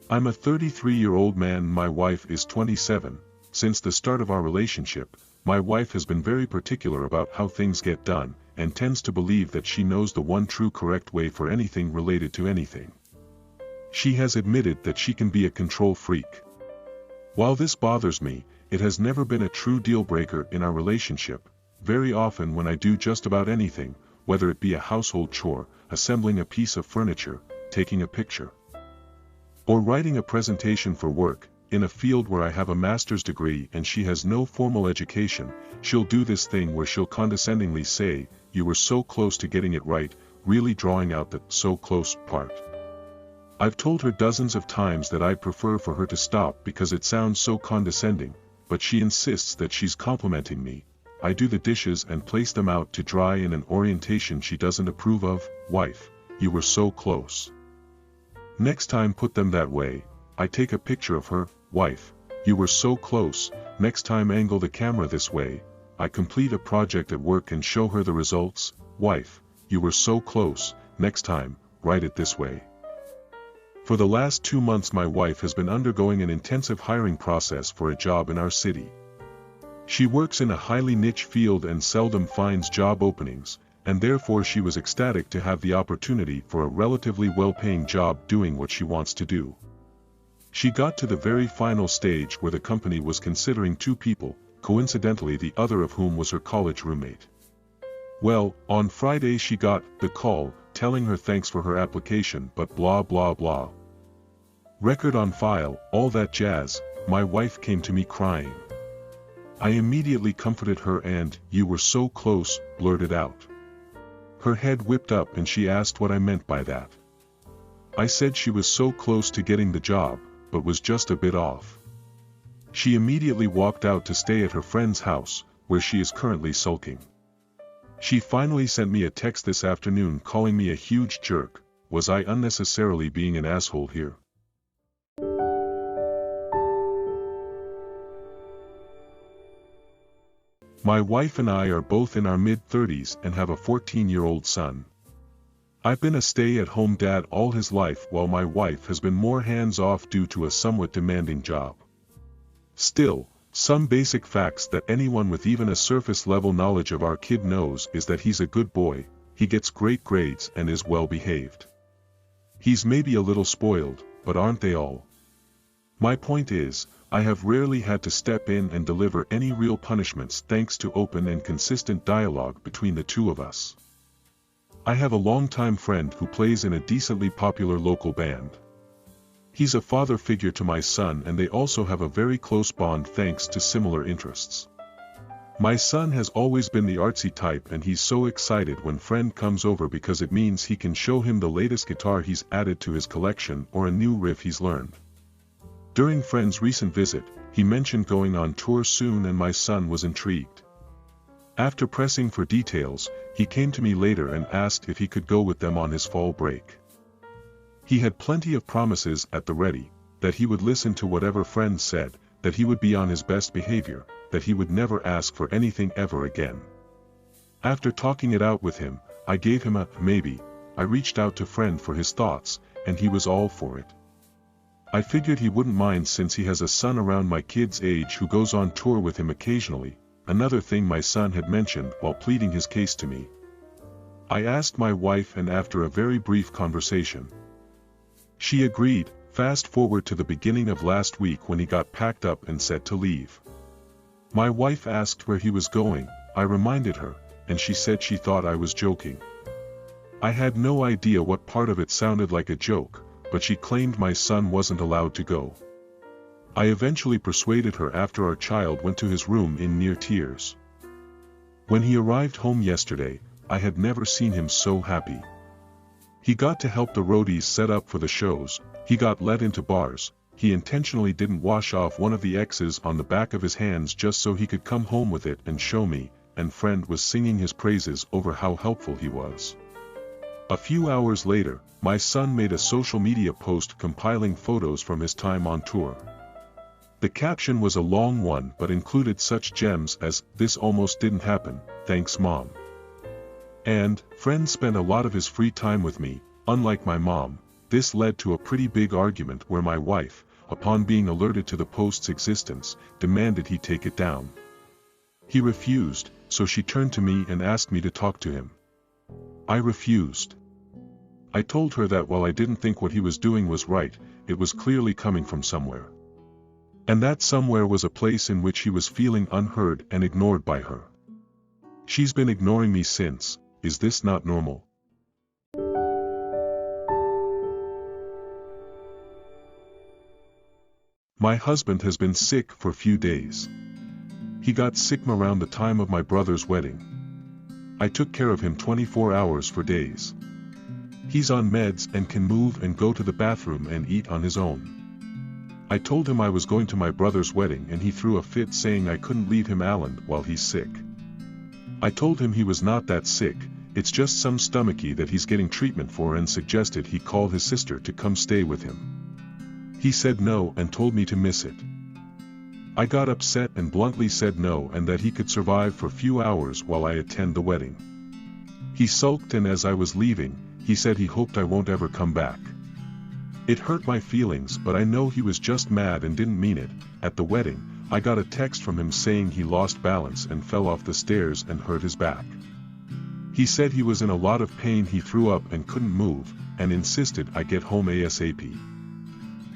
I'm a 33-year-old man, my wife is 27. Since the start of our relationship, my wife has been very particular about how things get done, and tends to believe that she knows the one true correct way for anything related to anything. She has admitted that she can be a control freak. While this bothers me, it has never been a true deal breaker in our relationship. Very often when I do just about anything, whether it be a household chore, assembling a piece of furniture, taking a picture, or writing a presentation for work, in a field where I have a master's degree and she has no formal education, she'll do this thing where she'll condescendingly say, "You were so close to getting it right," really drawing out the "so close" part. I've told her dozens of times that I'd prefer for her to stop because it sounds so condescending, but she insists that she's complimenting me. I do the dishes and place them out to dry in an orientation she doesn't approve of. "Wife, you were so close. Next time put them that way." I take a picture of her. "Wife, you were so close, next time angle the camera this way." I complete a project at work and show her the results. "Wife, you were so close, next time, write it this way." For the last 2 months my wife has been undergoing an intensive hiring process for a job in our city. She works in a highly niche field and seldom finds job openings, and therefore she was ecstatic to have the opportunity for a relatively well-paying job doing what she wants to do. She got to the very final stage where the company was considering 2 people, coincidentally the other of whom was her college roommate. Well, on Friday she got the call, telling her thanks for her application but blah blah blah. Record on file, all that jazz. My wife came to me crying. I immediately comforted her and, "You were so close," blurted out. Her head whipped up and she asked what I meant by that. I said she was so close to getting the job, but was just a bit off. She immediately walked out to stay at her friend's house, where she is currently sulking. She finally sent me a text this afternoon calling me a huge jerk. Was I unnecessarily being an asshole here? My wife and I are both in our mid-30s and have a 14-year-old son. I've been a stay-at-home dad all his life while my wife has been more hands-off due to a somewhat demanding job. Still, some basic facts that anyone with even a surface-level knowledge of our kid knows is that he's a good boy, he gets great grades and is well-behaved. He's maybe a little spoiled, but aren't they all? My point is, I have rarely had to step in and deliver any real punishments thanks to open and consistent dialogue between the two of us. I have a longtime friend who plays in a decently popular local band. He's a father figure to my son and they also have a very close bond thanks to similar interests. My son has always been the artsy type and he's so excited when friend comes over because it means he can show him the latest guitar he's added to his collection or a new riff he's learned. During friend's recent visit, he mentioned going on tour soon and my son was intrigued. After pressing for details, he came to me later and asked if he could go with them on his fall break. He had plenty of promises at the ready, that he would listen to whatever friend said, that he would be on his best behavior, that he would never ask for anything ever again. After talking it out with him, I gave him a maybe. I reached out to friend for his thoughts, and he was all for it. I figured he wouldn't mind since he has a son around my kid's age who goes on tour with him occasionally, another thing my son had mentioned while pleading his case to me. I asked my wife and after a very brief conversation, she agreed. Fast forward to the beginning of last week when he got packed up and set to leave. My wife asked where he was going, I reminded her, and she said she thought I was joking. I had no idea what part of it sounded like a joke, but she claimed my son wasn't allowed to go. I eventually persuaded her after our child went to his room in near tears. When he arrived home yesterday, I had never seen him so happy. He got to help the roadies set up for the shows, he got let into bars, he intentionally didn't wash off one of the X's on the back of his hands just so he could come home with it and show me, and friend was singing his praises over how helpful he was. A few hours later, my son made a social media post compiling photos from his time on tour. The caption was a long one but included such gems as, "This almost didn't happen, thanks mom." And, friend spent a lot of his free time with me, unlike my mom, This led to a pretty big argument where my wife, upon being alerted to the post's existence, demanded he take it down. He refused, so she turned to me and asked me to talk to him. I refused. I told her that while I didn't think what he was doing was right, it was clearly coming from somewhere. And that somewhere was a place in which he was feeling unheard and ignored by her. She's been ignoring me since. Is this not normal? My husband has been sick for a few days. He got sick around the time of my brother's wedding. I took care of him 24 hours for days. He's on meds and can move and go to the bathroom and eat on his own. I told him I was going to my brother's wedding and he threw a fit saying I couldn't leave him alone while he's sick. I told him he was not that sick, it's just some stomachache that he's getting treatment for, and suggested he call his sister to come stay with him. He said no and told me to miss it. I got upset and bluntly said no and that he could survive for a few hours while I attend the wedding. He sulked, and as I was leaving, he said he hoped I won't ever come back. It hurt my feelings, but I know he was just mad and didn't mean it. At the wedding, I got a text from him saying he lost balance and fell off the stairs and hurt his back. He said he was in a lot of pain, he threw up and couldn't move, and insisted I get home ASAP.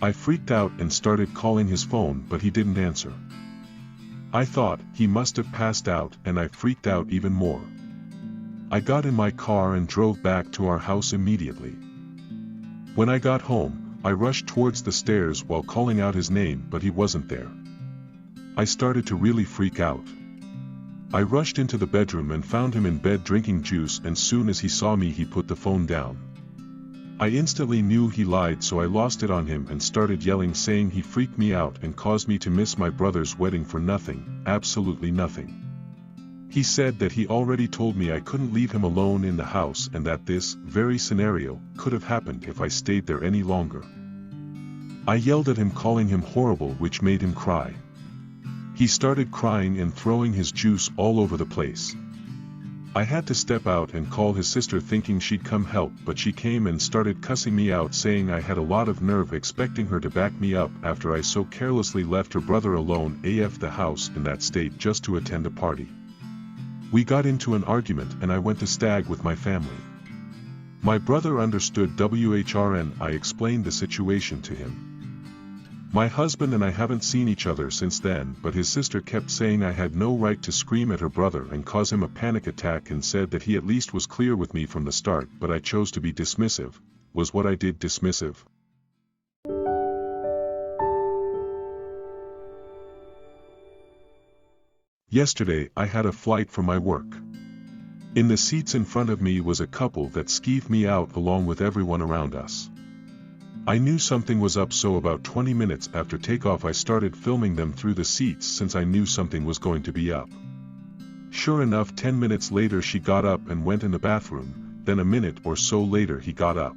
I freaked out and started calling his phone, but he didn't answer. I thought he must have passed out, and I freaked out even more. I got in my car and drove back to our house immediately. When I got home, I rushed towards the stairs while calling out his name, but he wasn't there. I started to really freak out. I rushed into the bedroom and found him in bed drinking juice, and soon as he saw me he put the phone down. I instantly knew he lied, so I lost it on him and started yelling, saying he freaked me out and caused me to miss my brother's wedding for nothing, absolutely nothing. He said that he already told me I couldn't leave him alone in the house and that this very scenario could have happened if I stayed there any longer. I yelled at him, calling him horrible, which made him cry. He started crying and throwing his juice all over the place. I had to step out and call his sister thinking she'd come help, but she came and started cussing me out, saying I had a lot of nerve expecting her to back me up after I so carelessly left her brother alone AF the house in that state just to attend a party. We got into an argument and I went to stag with my family. My brother understood WHRN. I explained the situation to him. My husband and I haven't seen each other since then, but his sister kept saying I had no right to scream at her brother and cause him a panic attack, and said that he at least was clear with me from the start, but I chose to be dismissive. Was what I did dismissive? Yesterday I had a flight for my work. In the seats in front of me was a couple that skeeved me out along with everyone around us. I knew something was up, so about 20 minutes after takeoff I started filming them through the seats since I knew something was going to be up. Sure enough, 10 minutes later she got up and went in the bathroom, then a minute or so later he got up.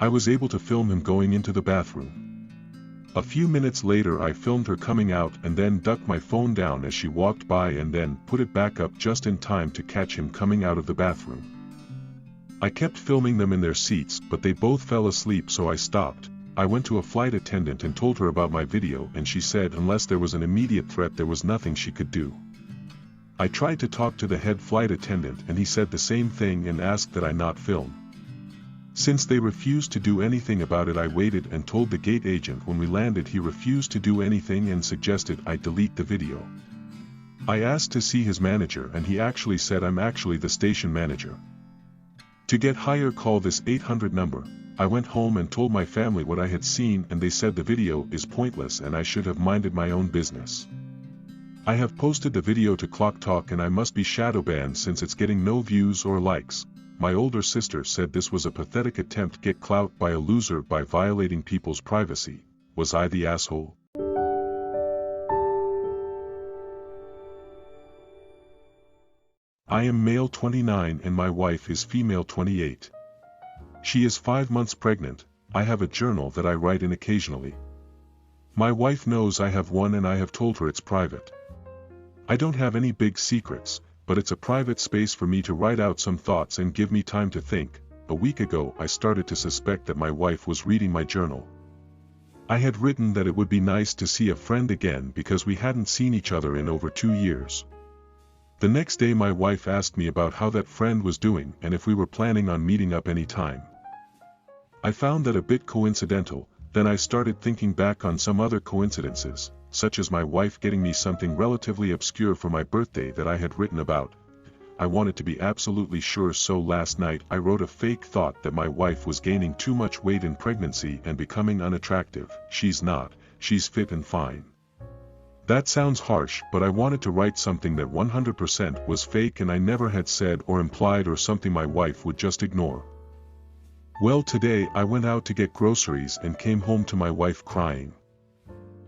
I was able to film him going into the bathroom. A few minutes later I filmed her coming out and then ducked my phone down as she walked by and then put it back up just in time to catch him coming out of the bathroom. I kept filming them in their seats, but they both fell asleep, so I stopped. I went to a flight attendant and told her about my video, and she said unless there was an immediate threat there was nothing she could do. I tried to talk to the head flight attendant and he said the same thing and asked that I not film. Since they refused to do anything about it, I waited and told the gate agent when we landed. He refused to do anything and suggested I delete the video. I asked to see his manager and he actually said I'm actually the station manager. To get higher, call this 800 number. I went home and told my family what I had seen, and they said the video is pointless and I should have minded my own business. I have posted the video to Clock Talk and I must be shadow banned since it's getting no views or likes. My older sister said this was a pathetic attempt to get clout by a loser by violating people's privacy. Was I the asshole? I am male 29 and my wife is female 28. She is 5 months pregnant. I have a journal that I write in occasionally. My wife knows I have one and I have told her it's private. I don't have any big secrets, but it's a private space for me to write out some thoughts and give me time to think. a week ago I started to suspect that my wife was reading my journal. I had written that it would be nice to see a friend again because we hadn't seen each other in over 2 years. The next day my wife asked me about how that friend was doing and if we were planning on meeting up any time. I found that a bit coincidental. Then I started thinking back on some other coincidences, such as my wife getting me something relatively obscure for my birthday that I had written about. I wanted to be absolutely sure, so last night I wrote a fake thought that my wife was gaining too much weight in pregnancy and becoming unattractive. She's not, she's fit and fine. That sounds harsh, but I wanted to write something that 100% was fake and I never had said or implied, or something my wife would just ignore. Well, today I went out to get groceries and came home to my wife crying.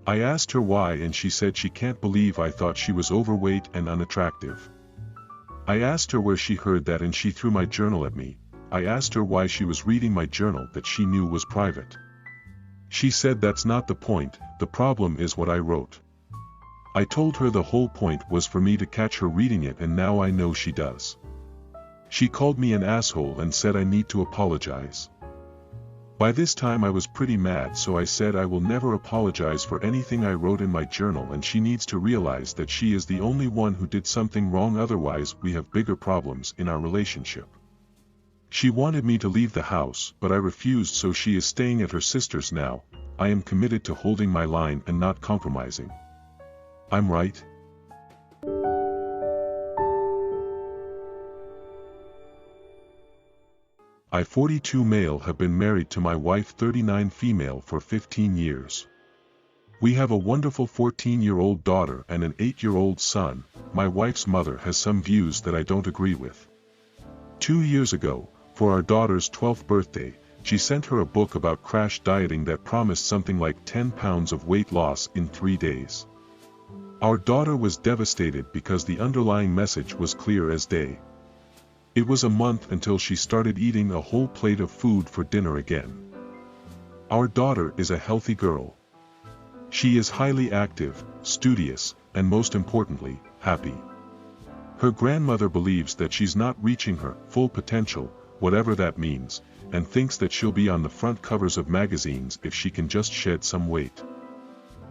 I asked her why and she said she can't believe I thought she was overweight and unattractive. I asked her where she heard that and she threw my journal at me. I asked her why she was reading my journal that she knew was private. She said that's not the point, the problem is what I wrote. I told her the whole point was for me to catch her reading it, and now I know she does. She called me an asshole and said I need to apologize. By this time I was pretty mad, so I said I will never apologize for anything I wrote in my journal, and she needs to realize that she is the only one who did something wrong, otherwise we have bigger problems in our relationship. She wanted me to leave the house, but I refused, so she is staying at her sister's now. I am committed to holding my line and not compromising. I'm right? I, 42 male, have been married to my wife, 39 female, for 15 years. We have a wonderful 14-year-old daughter and an 8-year-old son. My wife's mother has some views that I don't agree with. 2 years ago, for our daughter's 12th birthday, she sent her a book about crash dieting that promised something like 10 pounds of weight loss in 3 days. Our daughter was devastated because the underlying message was clear as day. It was a month until she started eating a whole plate of food for dinner again. Our daughter is a healthy girl. She is highly active, studious, and most importantly, happy. Her grandmother believes that she's not reaching her full potential, whatever that means, and thinks that she'll be on the front covers of magazines if she can just shed some weight.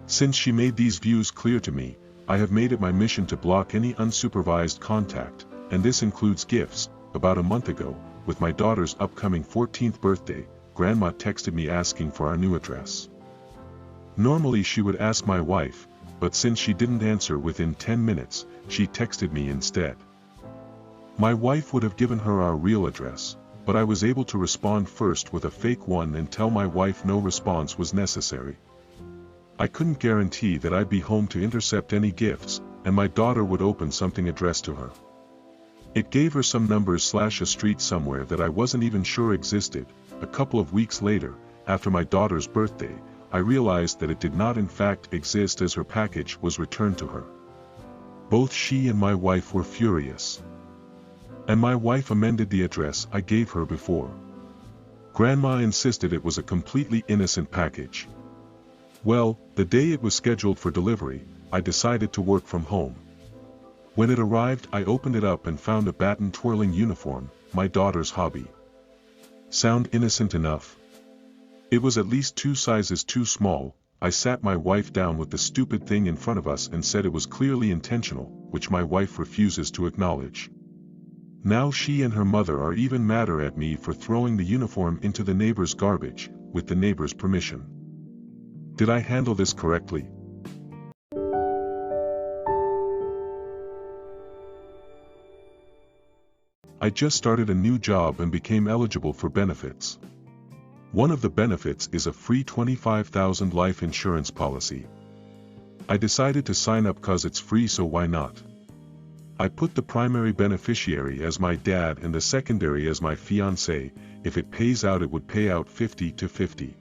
Since she made these views clear to me, I have made it my mission to block any unsupervised contact, and this includes gifts. About a month ago, with my daughter's upcoming 14th birthday, Grandma texted me asking for our new address. Normally she would ask my wife, but since she didn't answer within 10 minutes, she texted me instead. My wife would have given her our real address, but I was able to respond first with a fake one and tell my wife no response was necessary. I couldn't guarantee that I'd be home to intercept any gifts, and my daughter would open something addressed to her. It gave her some numbers / a street somewhere that I wasn't even sure existed. A couple of weeks later, after my daughter's birthday, I realized that it did not in fact exist, as her package was returned to her. Both she and my wife were furious. And my wife amended the address I gave her before. Grandma insisted it was a completely innocent package. Well, the day it was scheduled for delivery, I decided to work from home. When it arrived, I opened it up and found a baton twirling uniform, my daughter's hobby. Sound innocent enough? It was at least 2 sizes too small. I sat my wife down with the stupid thing in front of us and said it was clearly intentional, which my wife refuses to acknowledge. Now she and her mother are even madder at me for throwing the uniform into the neighbor's garbage, with the neighbor's permission. Did I handle this correctly? I just started a new job and became eligible for benefits. One of the benefits is a free $25,000 life insurance policy. I decided to sign up cause it's free, so why not? I put the primary beneficiary as my dad and the secondary as my fiancé. If it pays out, it would pay out 50-50.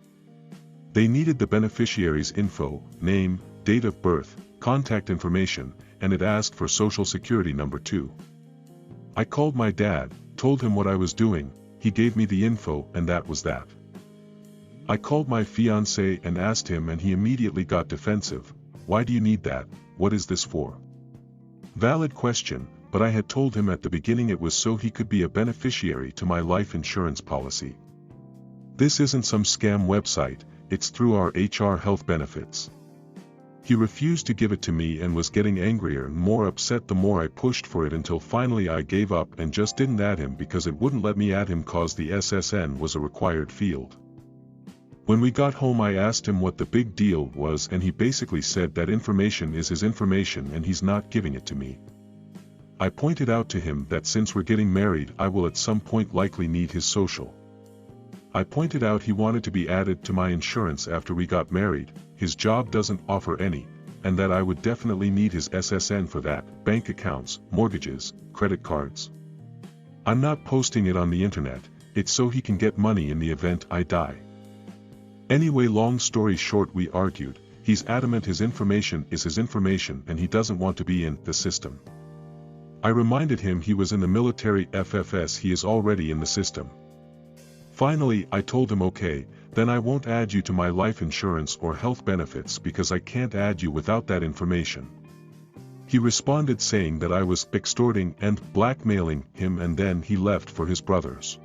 They needed the beneficiary's info, name, date of birth, contact information, and it asked for social security number too. I called my dad, told him what I was doing, he gave me the info, and that was that. I called my fiancé and asked him, and he immediately got defensive. Why do you need that? What is this for? Valid question, but I had told him at the beginning it was so he could be a beneficiary to my life insurance policy. This isn't some scam website, it's through our HR health benefits. He refused to give it to me and was getting angrier and more upset the more I pushed for it until finally I gave up and just didn't add him because it wouldn't let me add him cause the SSN was a required field. When we got home I asked him what the big deal was and he basically said that information is his information and he's not giving it to me. I pointed out to him that since we're getting married I will at some point likely need his social. I pointed out he wanted to be added to my insurance after we got married, his job doesn't offer any, and that I would definitely need his SSN for that, bank accounts, mortgages, credit cards. I'm not posting it on the internet, it's so he can get money in the event I die. Anyway, long story short, we argued. He's adamant his information is his information and he doesn't want to be in the system. I reminded him he was in the military FFS, he is already in the system. Finally, I told him okay, then I won't add you to my life insurance or health benefits because I can't add you without that information. He responded saying that I was extorting and blackmailing him and then he left for his brothers.